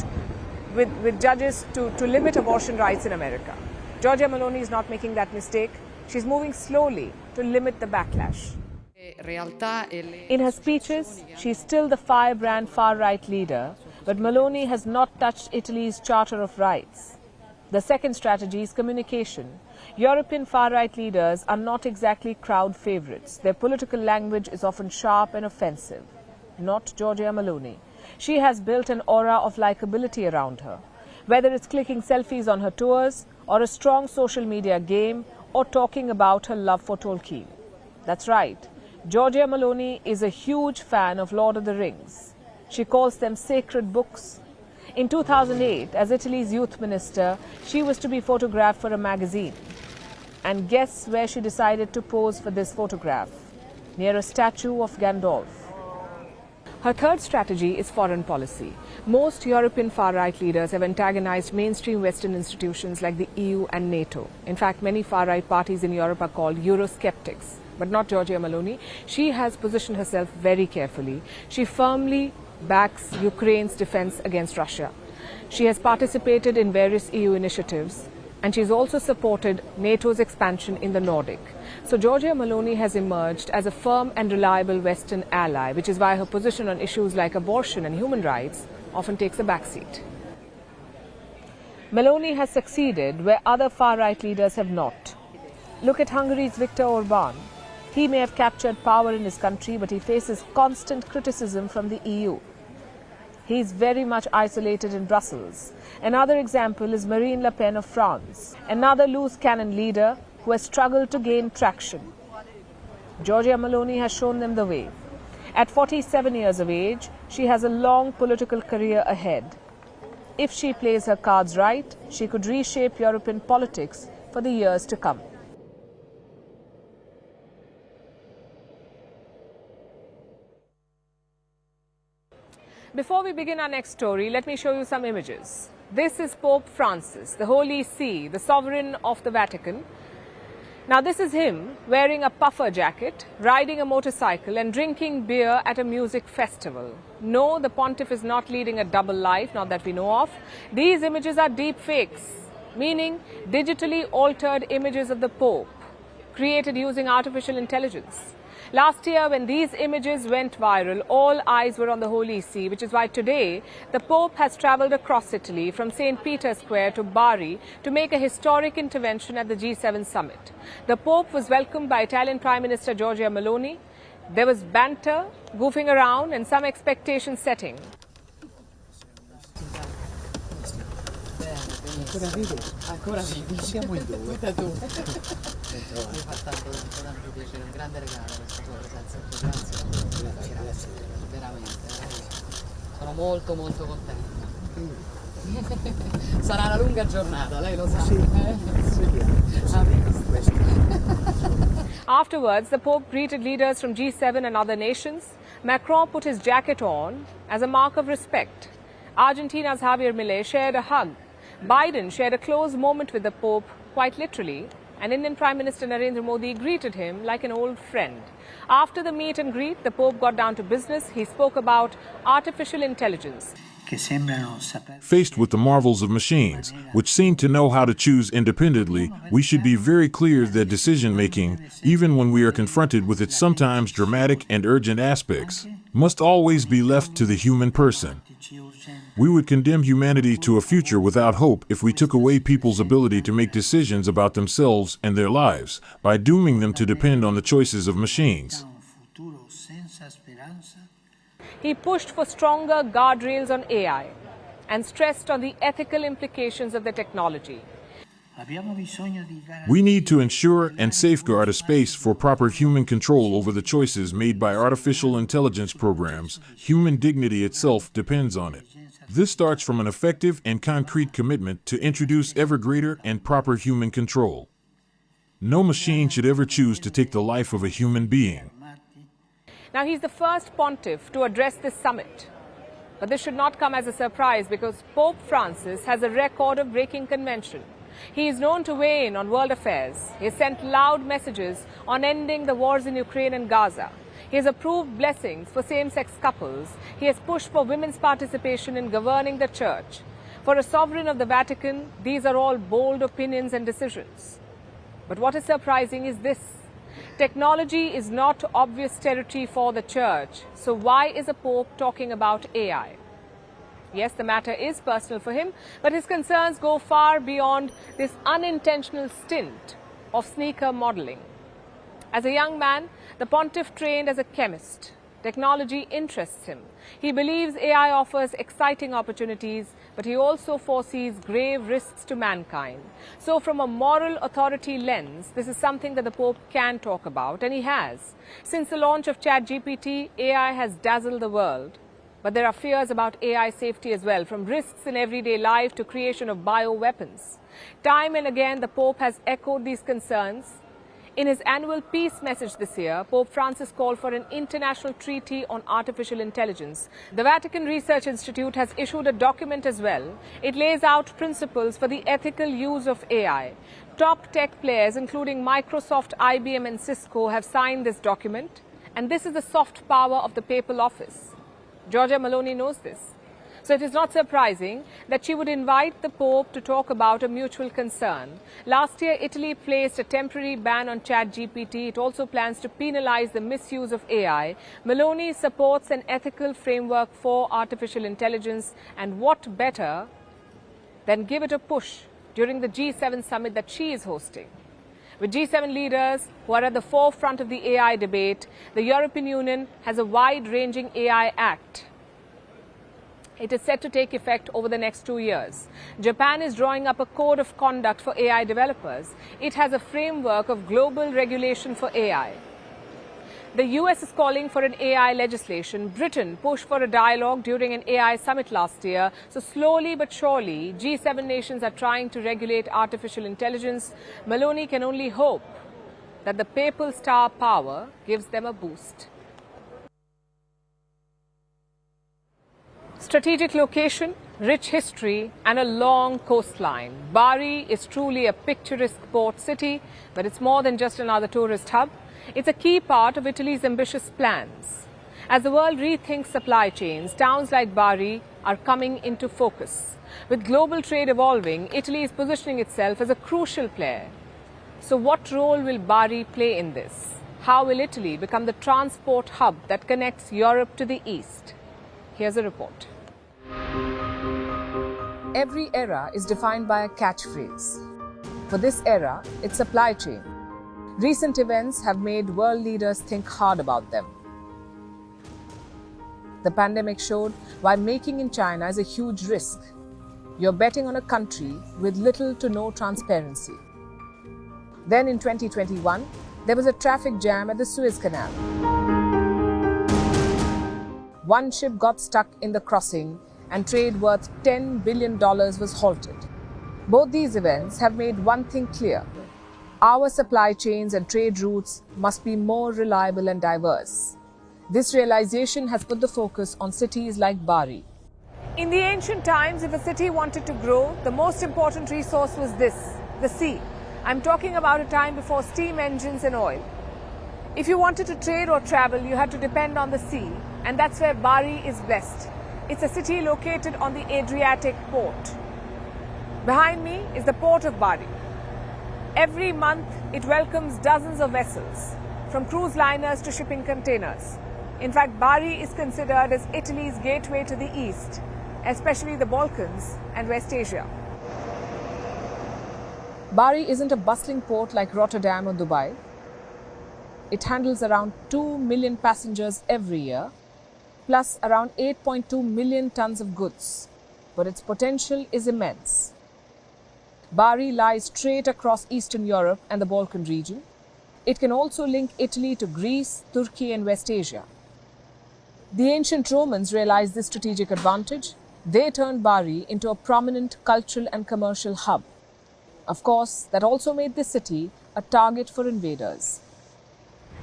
with judges to limit abortion rights in America. Giorgia Meloni is not making that mistake. She's moving slowly to limit the backlash. In her speeches, she's still the firebrand far-right leader, but Meloni has not touched Italy's Charter of Rights. The second strategy is communication. European far-right leaders are not exactly crowd favorites. Their political language is often sharp and offensive. Not Giorgia Meloni. She has built an aura of likability around her. Whether it's clicking selfies on her tours, or a strong social media game, or talking about her love for Tolkien. That's right. Giorgia Meloni is a huge fan of Lord of the Rings. She calls them sacred books. In 2008, as Italy's youth minister, she was to be photographed for a magazine. And guess where she decided to pose for this photograph? Near a statue of Gandalf. Her third strategy is foreign policy. Most European far-right leaders have antagonized mainstream Western institutions like the EU and NATO. In fact, many far-right parties in Europe are called Eurosceptics. But not Giorgia Meloni. She has positioned herself very carefully. She firmly backs Ukraine's defense against Russia. She has participated in various EU initiatives, and she's also supported NATO's expansion in the Nordic. So Giorgia Meloni has emerged as a firm and reliable Western ally, which is why her position on issues like abortion and human rights often takes a backseat. Meloni has succeeded where other far-right leaders have not. Look at Hungary's Viktor Orban. He may have captured power in his country, but he faces constant criticism from the EU. He is very much isolated in Brussels. Another example is Marine Le Pen of France, another loose cannon leader who has struggled to gain traction. Giorgia Meloni has shown them the way. At 47 years of age, she has a long political career ahead. If she plays her cards right, she could reshape European politics for the years to come. Before we begin our next story, let me show you some images. This is Pope Francis, the Holy See, the sovereign of the Vatican. Now this is him wearing a puffer jacket, riding a motorcycle and drinking beer at a music festival. No, the pontiff is not leading a double life, not that we know of. These images are deep fakes, meaning digitally altered images of the Pope, created using artificial intelligence. Last year, when these images went viral, all eyes were on the Holy See, which is why today the Pope has travelled across Italy from St. Peter's Square to Bari to make a historic intervention at the G7 summit. The Pope was welcomed by Italian Prime Minister Giorgia Meloni. There was banter, goofing around and some expectation setting. Ancora ridi? Ancora ridi? Siamo in due. Da tu. Mi fa tanto piacere, un grande regalo questa tua presenza. Grazie. Veramente. Sono molto contenta. Sarà una lunga giornata, lei lo sa. Afterwards, the Pope greeted leaders from G7 and other nations. Macron put his jacket on as a mark of respect. Argentina's Javier Milei shared a hug. Biden shared a close moment with the Pope, quite literally, and Indian Prime Minister Narendra Modi greeted him like an old friend. After the meet and greet, the Pope got down to business. He spoke about artificial intelligence. Faced with the marvels of machines, which seem to know how to choose independently, we should be very clear that decision-making, even when we are confronted with its sometimes dramatic and urgent aspects, must always be left to the human person. We would condemn humanity to a future without hope if we took away people's ability to make decisions about themselves and their lives by dooming them to depend on the choices of machines. He pushed for stronger guardrails on AI and stressed on the ethical implications of the technology. We need to ensure and safeguard a space for proper human control over the choices made by artificial intelligence programs. Human dignity itself depends on it. This starts from an effective and concrete commitment to introduce ever greater and proper human control. No machine should ever choose to take the life of a human being. Now, he's the first pontiff to address this summit. But this should not come as a surprise because Pope Francis has a record of breaking convention. He is known to weigh in on world affairs. He has sent loud messages on ending the wars in Ukraine and Gaza. He has approved blessings for same-sex couples. He has pushed for women's participation in governing the church. For a sovereign of the Vatican, these are all bold opinions and decisions. But what is surprising is this. Technology is not obvious territory for the church. So why is a pope talking about AI? Yes, the matter is personal for him, but his concerns go far beyond this unintentional stint of sneaker modeling. As a young man, the pontiff trained as a chemist. Technology interests him. He believes AI offers exciting opportunities, but he also foresees grave risks to mankind. So from a moral authority lens, this is something that the Pope can talk about, and he has. Since the launch of ChatGPT, AI has dazzled the world. But there are fears about AI safety as well, from risks in everyday life to creation of bioweapons. Time and again, the Pope has echoed these concerns. In his annual peace message this year, Pope Francis called for an international treaty on artificial intelligence. The Vatican Research Institute has issued a document as well. It lays out principles for the ethical use of AI. Top tech players, including Microsoft, IBM and Cisco, have signed this document. And this is the soft power of the papal office. Giorgia Meloni knows this. So it is not surprising that she would invite the Pope to talk about a mutual concern. Last year, Italy placed a temporary ban on ChatGPT. It also plans to penalize the misuse of AI. Meloni supports an ethical framework for artificial intelligence. And what better than give it a push during the G7 summit that she is hosting? With G7 leaders who are at the forefront of the AI debate, the European Union has a wide-ranging AI Act. It is set to take effect over the next 2 years. Japan is drawing up a code of conduct for AI developers. It has a framework of global regulation for AI. The US is calling for an AI legislation. Britain pushed for a dialogue during an AI summit last year. So slowly but surely, G7 nations are trying to regulate artificial intelligence. Meloni can only hope that the papal star power gives them a boost. Strategic location, rich history and a long coastline. Bari is truly a picturesque port city, but it's more than just another tourist hub. It's a key part of Italy's ambitious plans. As the world rethinks supply chains, towns like Bari are coming into focus. With global trade evolving, Italy is positioning itself as a crucial player. So what role will Bari play in this? How will Italy become the transport hub that connects Europe to the East? Here's a report. Every era is defined by a catchphrase. For this era, it's supply chain. Recent events have made world leaders think hard about them. The pandemic showed why making in China is a huge risk. You're betting on a country with little to no transparency. Then in 2021, there was a traffic jam at the Suez Canal. One ship got stuck in the crossing and trade worth $10 billion was halted. Both these events have made one thing clear. Our supply chains and trade routes must be more reliable and diverse. This realization has put the focus on cities like Bari. In the ancient times, if a city wanted to grow, the most important resource was this, the sea. I'm talking about a time before steam engines and oil. If you wanted to trade or travel, you had to depend on the sea, and that's where Bari is blessed. It's a city located on the Adriatic port. Behind me is the port of Bari. Every month, it welcomes dozens of vessels, from cruise liners to shipping containers. In fact, Bari is considered as Italy's gateway to the East, especially the Balkans and West Asia. Bari isn't a bustling port like Rotterdam or Dubai. It handles around 2 million passengers every year, plus around 8.2 million tons of goods. but its potential is immense. Bari lies straight across Eastern Europe and the Balkan region. It can also link Italy to Greece, Turkey and West Asia. The ancient Romans realized this strategic advantage. They turned Bari into a prominent cultural and commercial hub. Of course, that also made this city a target for invaders.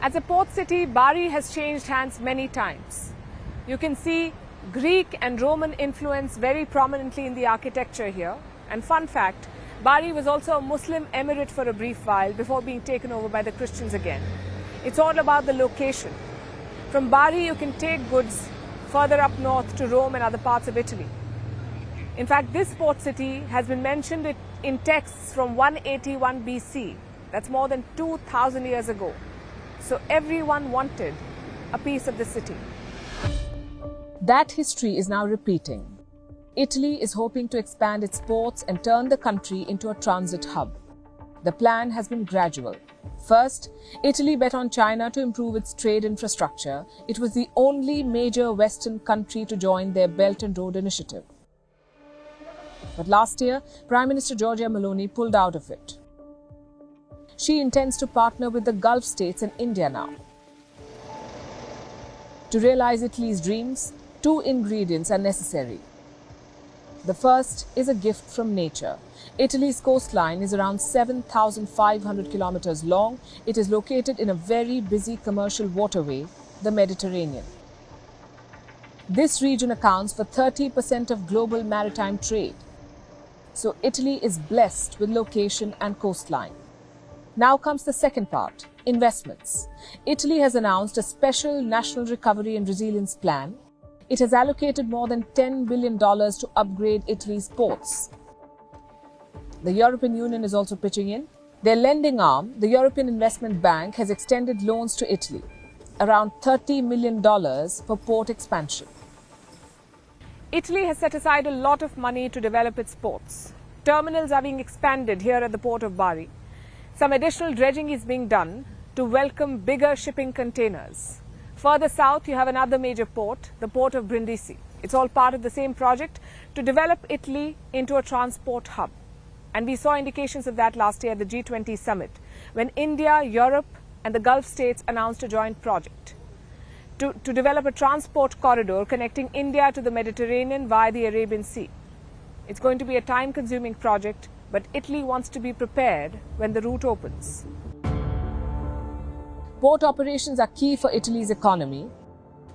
As a port city, Bari has changed hands many times. You can see Greek and Roman influence very prominently in the architecture here. And fun fact, Bari was also a Muslim emirate for a brief while before being taken over by the Christians again. It's all about the location. From Bari, you can take goods further up north to Rome and other parts of Italy. In fact, this port city has been mentioned in texts from 181 BC. That's more than 2,000 years ago. So everyone wanted a piece of the city. That history is now repeating. Italy is hoping to expand its ports and turn the country into a transit hub. The plan has been gradual. First, Italy bet on China to improve its trade infrastructure. It was the only major Western country to join their Belt and Road Initiative. But last year, Prime Minister Giorgia Meloni pulled out of it. She intends to partner with the Gulf states and India now. To realize Italy's dreams, two ingredients are necessary. The first is a gift from nature. Italy's coastline is around 7,500 kilometers long. It is located in a very busy commercial waterway, the Mediterranean. This region accounts for 30% of global maritime trade. So Italy is blessed with location and coastline. Now comes the second part, investments. Italy has announced a special National Recovery and Resilience Plan. It has allocated more than $10 billion to upgrade Italy's ports. The European Union is also pitching in. Their lending arm, the European Investment Bank, has extended loans to Italy, around $30 million for port expansion. Italy has set aside a lot of money to develop its ports. Terminals are being expanded here at the port of Bari. Some additional dredging is being done to welcome bigger shipping containers. Further south, you have another major port, the port of Brindisi. It's all part of the same project to develop Italy into a transport hub. And we saw indications of that last year at the G20 summit, when India, Europe and the Gulf states announced a joint project to develop a transport corridor connecting India to the Mediterranean via the Arabian Sea. It's going to be a time-consuming project, but Italy wants to be prepared when the route opens. Port operations are key for Italy's economy.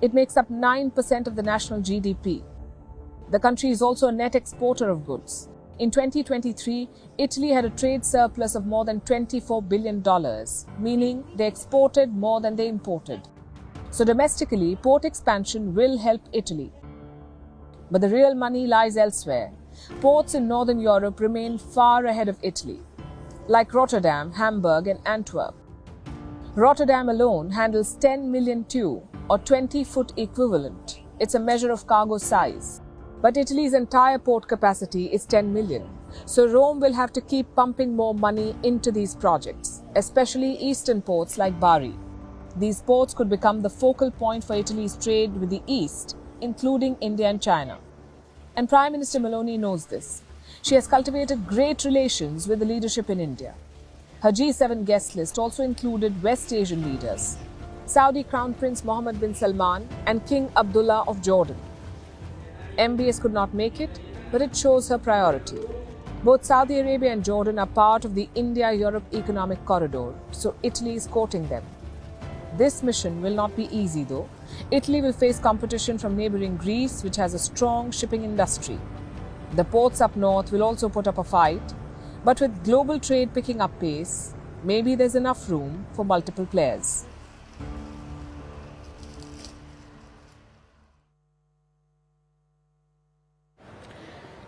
It makes up 9% of the national GDP. The country is also a net exporter of goods. In 2023, Italy had a trade surplus of more than $24 billion, meaning they exported more than they imported. So domestically, port expansion will help Italy. But the real money lies elsewhere. Ports in Northern Europe remain far ahead of Italy, like Rotterdam, Hamburg and Antwerp. Rotterdam alone handles 10 million TEU, or 20-foot equivalent. It's a measure of cargo size. But Italy's entire port capacity is 10 million. So Rome will have to keep pumping more money into these projects, especially eastern ports like Bari. These ports could become the focal point for Italy's trade with the East, including India and China. And Prime Minister Meloni knows this. She has cultivated great relations with the leadership in India. Her G7 guest list also included West Asian leaders, Saudi Crown Prince Mohammed bin Salman and King Abdullah of Jordan. MBS could not make it, but it shows her priority. Both Saudi Arabia and Jordan are part of the India-Europe Economic Corridor, so Italy is courting them. This mission will not be easy though. Italy will face competition from neighbouring Greece, which has a strong shipping industry. The ports up north will also put up a fight, but with global trade picking up pace, maybe there's enough room for multiple players.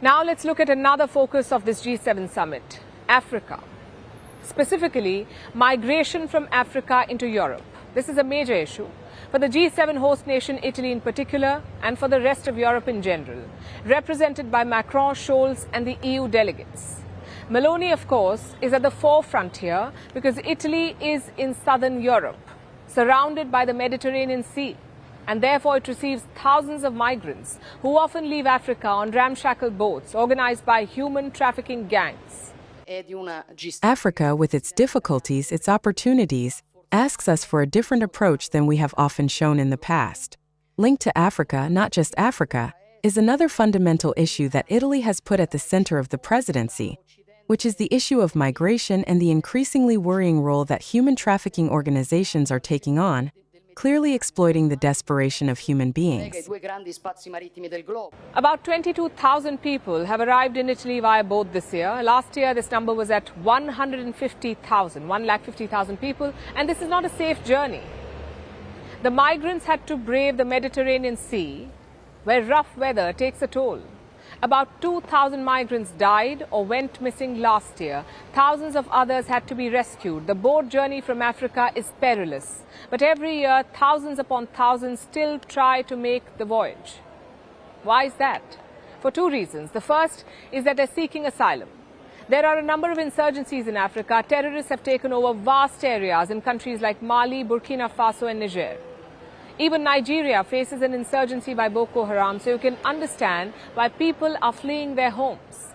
Now let's look at another focus of this G7 summit, Africa. Specifically, migration from Africa into Europe. This is a major issue for the G7 host nation Italy in particular and for the rest of Europe in general, represented by Macron, Scholz and the EU delegates. Meloni, of course, is at the forefront here because Italy is in southern Europe, surrounded by the Mediterranean Sea. and therefore it receives thousands of migrants who often leave Africa on ramshackle boats organized by human trafficking gangs. Africa, with its difficulties, its opportunities, asks us for a different approach than we have often shown in the past. Linked to Africa, not just Africa, is another fundamental issue that Italy has put at the center of the presidency, which is the issue of migration and the increasingly worrying role that human trafficking organizations are taking on, clearly exploiting the desperation of human beings. About 22,000 people have arrived in Italy via boat this year. Last year, this number was at 150,000 people, and this is not a safe journey. The migrants had to brave the Mediterranean Sea, where rough weather takes a toll. About 2,000 migrants died or went missing last year. Thousands of others had to be rescued. The boat journey from Africa is perilous. But every year, thousands upon thousands still try to make the voyage. Why is that? For two reasons. The first is that they're seeking asylum. There are a number of insurgencies in Africa. Terrorists have taken over vast areas in countries like Mali, Burkina Faso and Niger. Even Nigeria faces an insurgency by Boko Haram, so you can understand why people are fleeing their homes.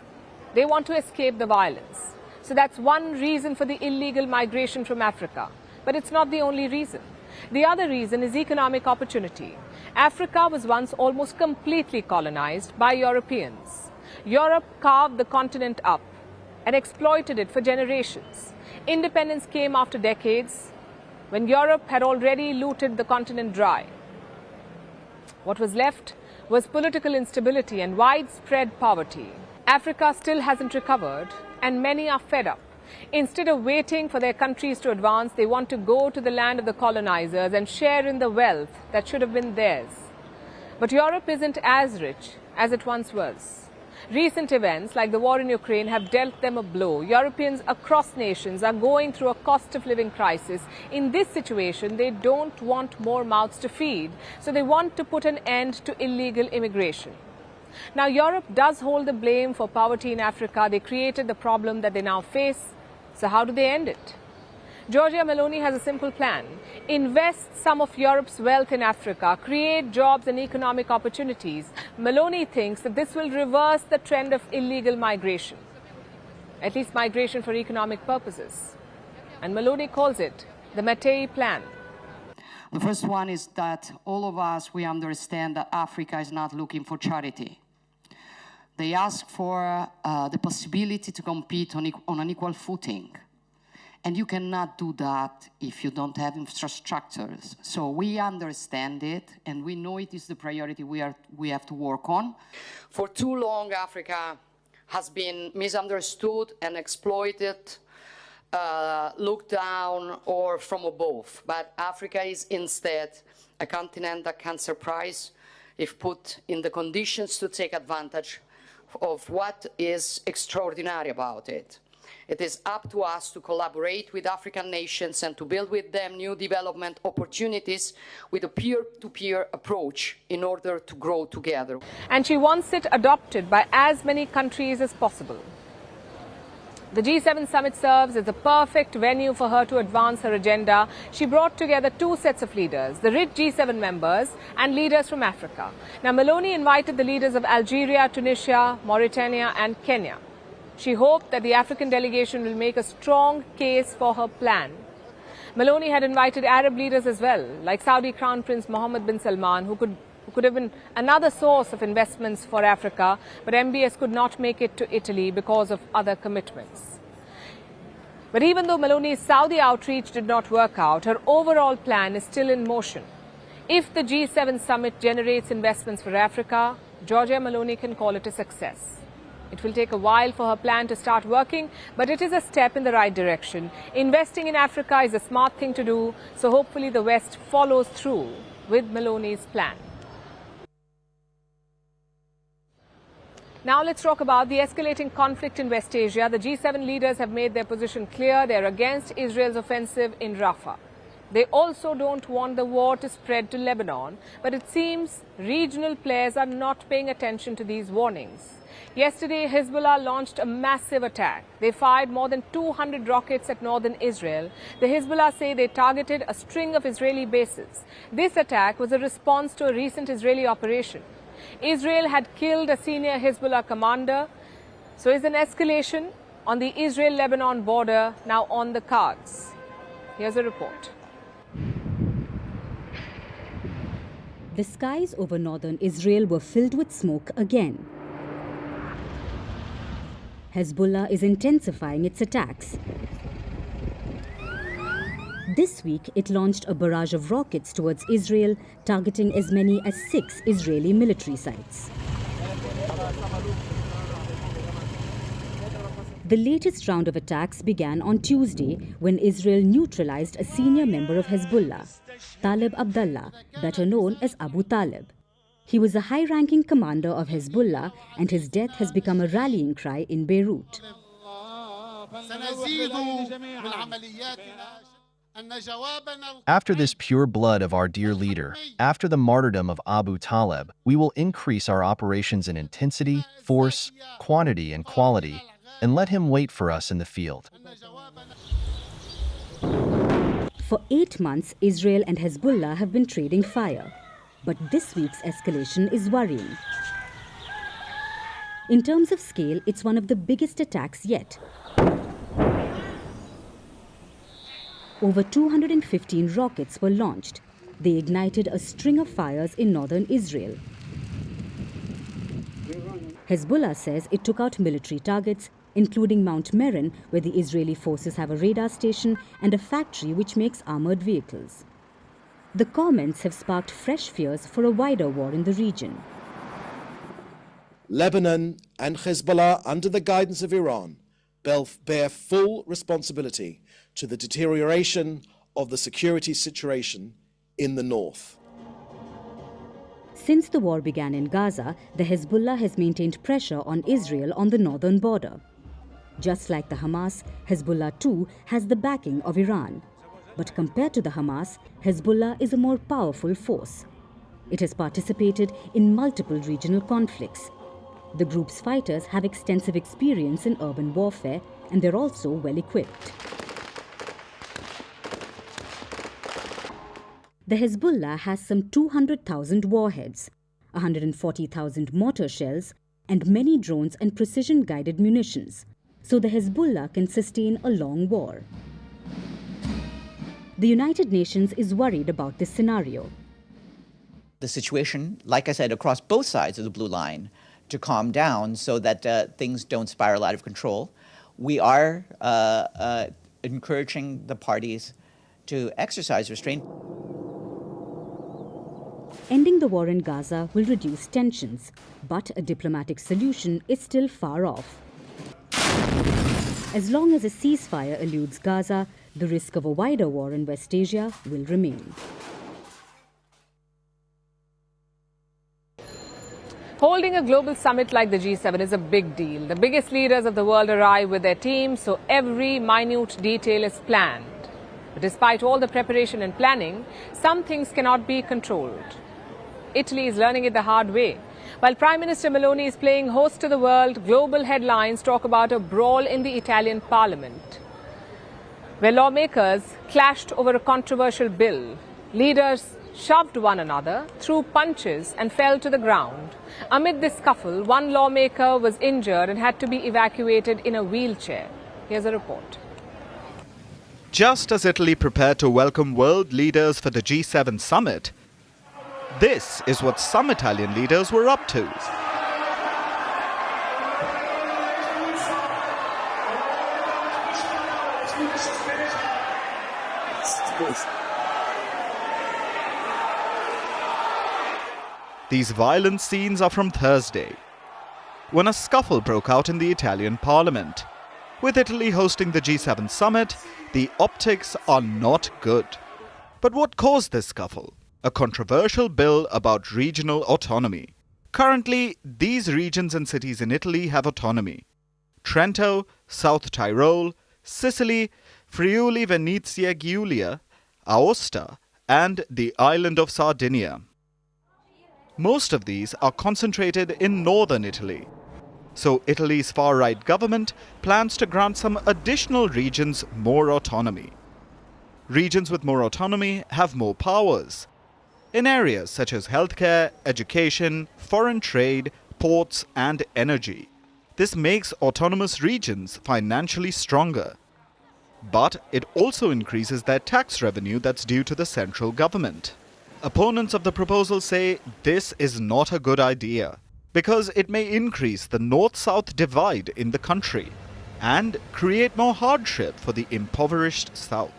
They want to escape the violence. So that's one reason for the illegal migration from Africa. But it's not the only reason. The other reason is economic opportunity. Africa was once almost completely colonized by Europeans. Europe carved the continent up and exploited it for generations. Independence came after decades, when Europe had already looted the continent dry. What was left was political instability and widespread poverty. Africa still hasn't recovered, and many are fed up. Instead of waiting for their countries to advance, they want to go to the land of the colonizers and share in the wealth that should have been theirs. But Europe isn't as rich as it once was. Recent events like the war in Ukraine have dealt them a blow. Europeans across nations are going through a cost of living crisis. In this situation, they don't want more mouths to feed, so they want to put an end to illegal immigration. Now, Europe does hold the blame for poverty in Africa. They created the problem that they now face. So how do they end it? Giorgia Meloni has a simple plan. Invest some of Europe's wealth in Africa, create jobs and economic opportunities. Meloni thinks that this will reverse the trend of illegal migration, at least migration for economic purposes. And Meloni calls it the Mattei plan. The first one is that all of us, we understand that Africa is not looking for charity. They ask for the possibility to compete on an equal footing. And you cannot do that if you don't have infrastructures. So we understand it, and we know it is the priority we have to work on. For too long, Africa has been misunderstood and exploited, looked down, or from above. But Africa is instead a continent that can surprise if put in the conditions to take advantage of what is extraordinary about it. It is up to us to collaborate with African nations and to build with them new development opportunities with a peer-to-peer approach in order to grow together. And she wants it adopted by as many countries as possible. The G7 summit serves as the perfect venue for her to advance her agenda. She brought together two sets of leaders, the rich G7 members and leaders from Africa. Now, Meloni invited the leaders of Algeria, Tunisia, Mauritania and Kenya. She hoped that the African delegation will make a strong case for her plan. Meloni had invited Arab leaders as well, like Saudi Crown Prince Mohammed bin Salman, who could have been another source of investments for Africa, but MBS could not make it to Italy because of other commitments. But even though Meloni's Saudi outreach did not work out, her overall plan is still in motion. If the G7 summit generates investments for Africa, Giorgia Meloni can call it a success. It will take a while for her plan to start working, but it is a step in the right direction. Investing in Africa is a smart thing to do, so hopefully the West follows through with Meloni's plan. Now let's talk about the escalating conflict in West Asia. The G7 leaders have made their position clear. They are against Israel's offensive in Rafah. They also don't want the war to spread to Lebanon, but it seems regional players are not paying attention to these warnings. Yesterday, Hezbollah launched a massive attack. They fired more than 200 rockets at northern Israel. The Hezbollah say they targeted a string of Israeli bases. This attack was a response to a recent Israeli operation. Israel had killed a senior Hezbollah commander. So is an escalation on the Israel-Lebanon border now on the cards? Here's a report. The skies over northern Israel were filled with smoke again. Hezbollah is intensifying its attacks. This week, it launched a barrage of rockets towards Israel, targeting as many as 6 Israeli military sites. The latest round of attacks began on Tuesday when Israel neutralized a senior member of Hezbollah, Taleb Abdallah, better known as Abu Talib. He was a high-ranking commander of Hezbollah, and his death has become a rallying cry in Beirut. After this pure blood of our dear leader, after the martyrdom of Abu Talib, we will increase our operations in intensity, force, quantity, and quality, and let him wait for us in the field. For 8 months, Israel and Hezbollah have been trading fire. But this week's escalation is worrying. In terms of scale, it's one of the biggest attacks yet. Over 215 rockets were launched. They ignited a string of fires in northern Israel. Hezbollah says it took out military targets, including Mount Meron, where the Israeli forces have a radar station, and a factory which makes armored vehicles. The comments have sparked fresh fears for a wider war in the region. Lebanon and Hezbollah, under the guidance of Iran, bear full responsibility to the deterioration of the security situation in the north. Since the war began in Gaza, the Hezbollah has maintained pressure on Israel on the northern border. Just like the Hamas, Hezbollah too has the backing of Iran. But compared to the Hamas, Hezbollah is a more powerful force. It has participated in multiple regional conflicts. The group's fighters have extensive experience in urban warfare, and they're also well equipped. The Hezbollah has some 200,000 warheads, 140,000 mortar shells, and many drones and precision-guided munitions. So the Hezbollah can sustain a long war. The United Nations is worried about this scenario. The situation, like I said, across both sides of the blue line, to calm down so that things don't spiral out of control. We are encouraging the parties to exercise restraint. Ending the war in Gaza will reduce tensions, but a diplomatic solution is still far off. As long as a ceasefire eludes Gaza, the risk of a wider war in West Asia will remain. Holding a global summit like the G7 is a big deal. The biggest leaders of the world arrive with their teams, so every minute detail is planned. But despite all the preparation and planning, some things cannot be controlled. Italy is learning it the hard way. While Prime Minister Meloni is playing host to the world, global headlines talk about a brawl in the Italian parliament, where lawmakers clashed over a controversial bill. Leaders shoved one another, threw punches and fell to the ground. Amid this scuffle, one lawmaker was injured and had to be evacuated in a wheelchair. Here's a report. Just as Italy prepared to welcome world leaders for the G7 summit, this is what some Italian leaders were up to. These violent scenes are from Thursday, when a scuffle broke out in the Italian parliament. With Italy hosting the G7 summit, the optics are not good. But what caused this scuffle? A controversial bill about regional autonomy. Currently, these regions and cities in Italy have autonomy. Trento, South Tyrol, Sicily, Friuli Venezia Giulia Aosta, and the island of Sardinia. Most of these are concentrated in northern Italy. So Italy's far-right government plans to grant some additional regions more autonomy. Regions with more autonomy have more powers in areas such as healthcare, education, foreign trade, ports, and energy. This makes autonomous regions financially stronger. But it also increases their tax revenue that's due to the central government. Opponents of the proposal say this is not a good idea because it may increase the north-south divide in the country and create more hardship for the impoverished south.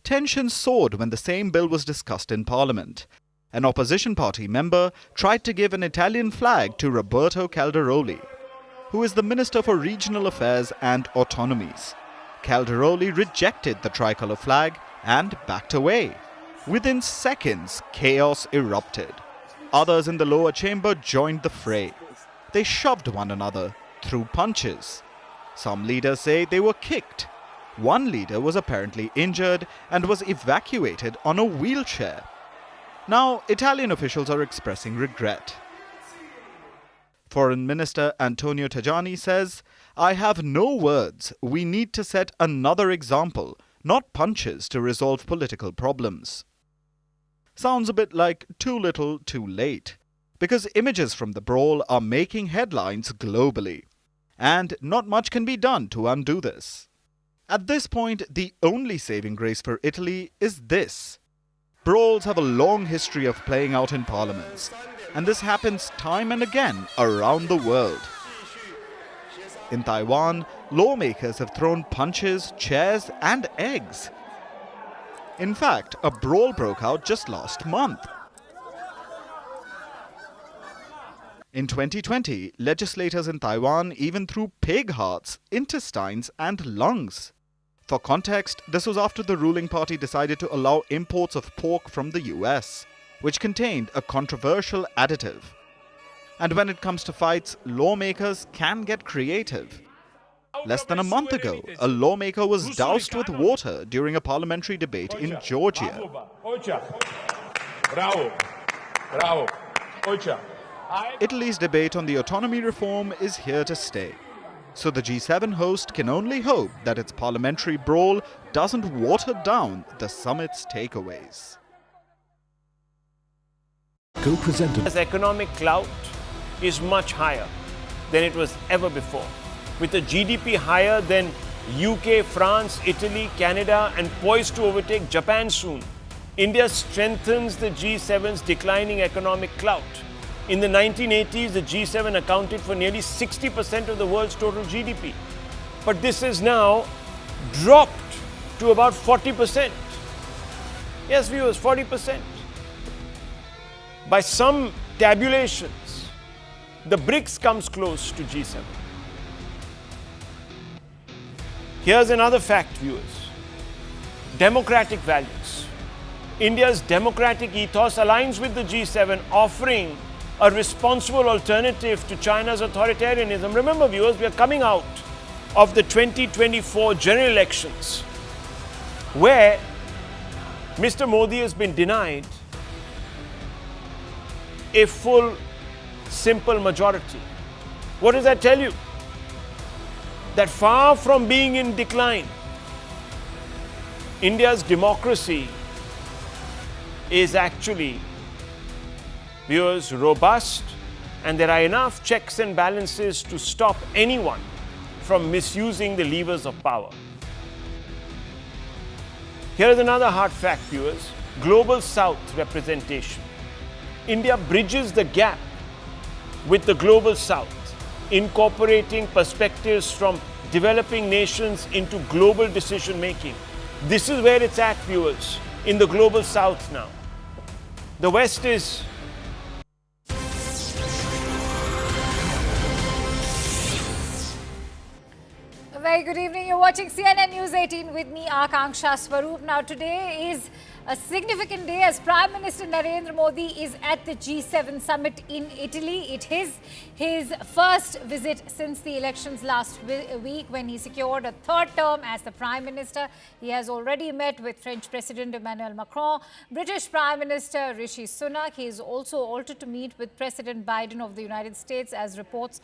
Tensions soared when the same bill was discussed in Parliament. An opposition party member tried to give an Italian flag to Roberto Calderoli, who is the Minister for Regional Affairs and Autonomies. Calderoli rejected the tricolour flag and backed away. Within seconds, chaos erupted. Others in the lower chamber joined the fray. They shoved one another, threw punches. Some leaders say they were kicked. One leader was apparently injured and was evacuated on a wheelchair. Now, Italian officials are expressing regret. Foreign Minister Antonio Tajani says, "I have no words. We need to set another example, not punches to resolve political problems." Sounds a bit like too little, too late, because images from the brawl are making headlines globally, and not much can be done to undo this. At this point, the only saving grace for Italy is this. Brawls have a long history of playing out in parliaments, and this happens time and again around the world. In Taiwan, lawmakers have thrown punches, chairs, and eggs. In fact, a brawl broke out just last month. In 2020, legislators in Taiwan even threw pig hearts, intestines, and lungs. For context, this was after the ruling party decided to allow imports of pork from the US, which contained a controversial additive. And when it comes to fights, lawmakers can get creative. Less than a month ago, a lawmaker was doused with water during a parliamentary debate in Georgia. Italy's debate on the autonomy reform is here to stay. So the G7 host can only hope that its parliamentary brawl doesn't water down the summit's takeaways. As economic clout is much higher than it was ever before. With a GDP higher than UK, France, Italy, Canada, and poised to overtake Japan soon, India strengthens the G7's declining economic clout. In the 1980s, the G7 accounted for nearly 60% of the world's total GDP. But this has now dropped to about 40%. Yes, viewers, 40%. By some tabulations, the BRICS comes close to G7. Here's another fact, viewers. Democratic values. India's democratic ethos aligns with the G7, offering a responsible alternative to China's authoritarianism. Remember, viewers, we are coming out of the 2024 general elections, where Mr. Modi has been denied a full, simple majority. What does that tell you? That far from being in decline, India's democracy is actually, viewers, robust, and there are enough checks and balances to stop anyone from misusing the levers of power. Here is another hard fact, viewers. Global South representation. India bridges the gap with the Global South, incorporating perspectives from developing nations into global decision-making. This is where it's at, viewers, in the Global South now. The West is very good evening. You're watching CNN News 18 with me, Akanksha Swaroop. Now, today is a significant day as Prime Minister Narendra Modi is at the G7 summit in Italy. It is his first visit since the elections last week when he secured a third term as the Prime Minister. He has already met with French President Emmanuel Macron, British Prime Minister Rishi Sunak. He is also altered to meet with President Biden of the United States as reports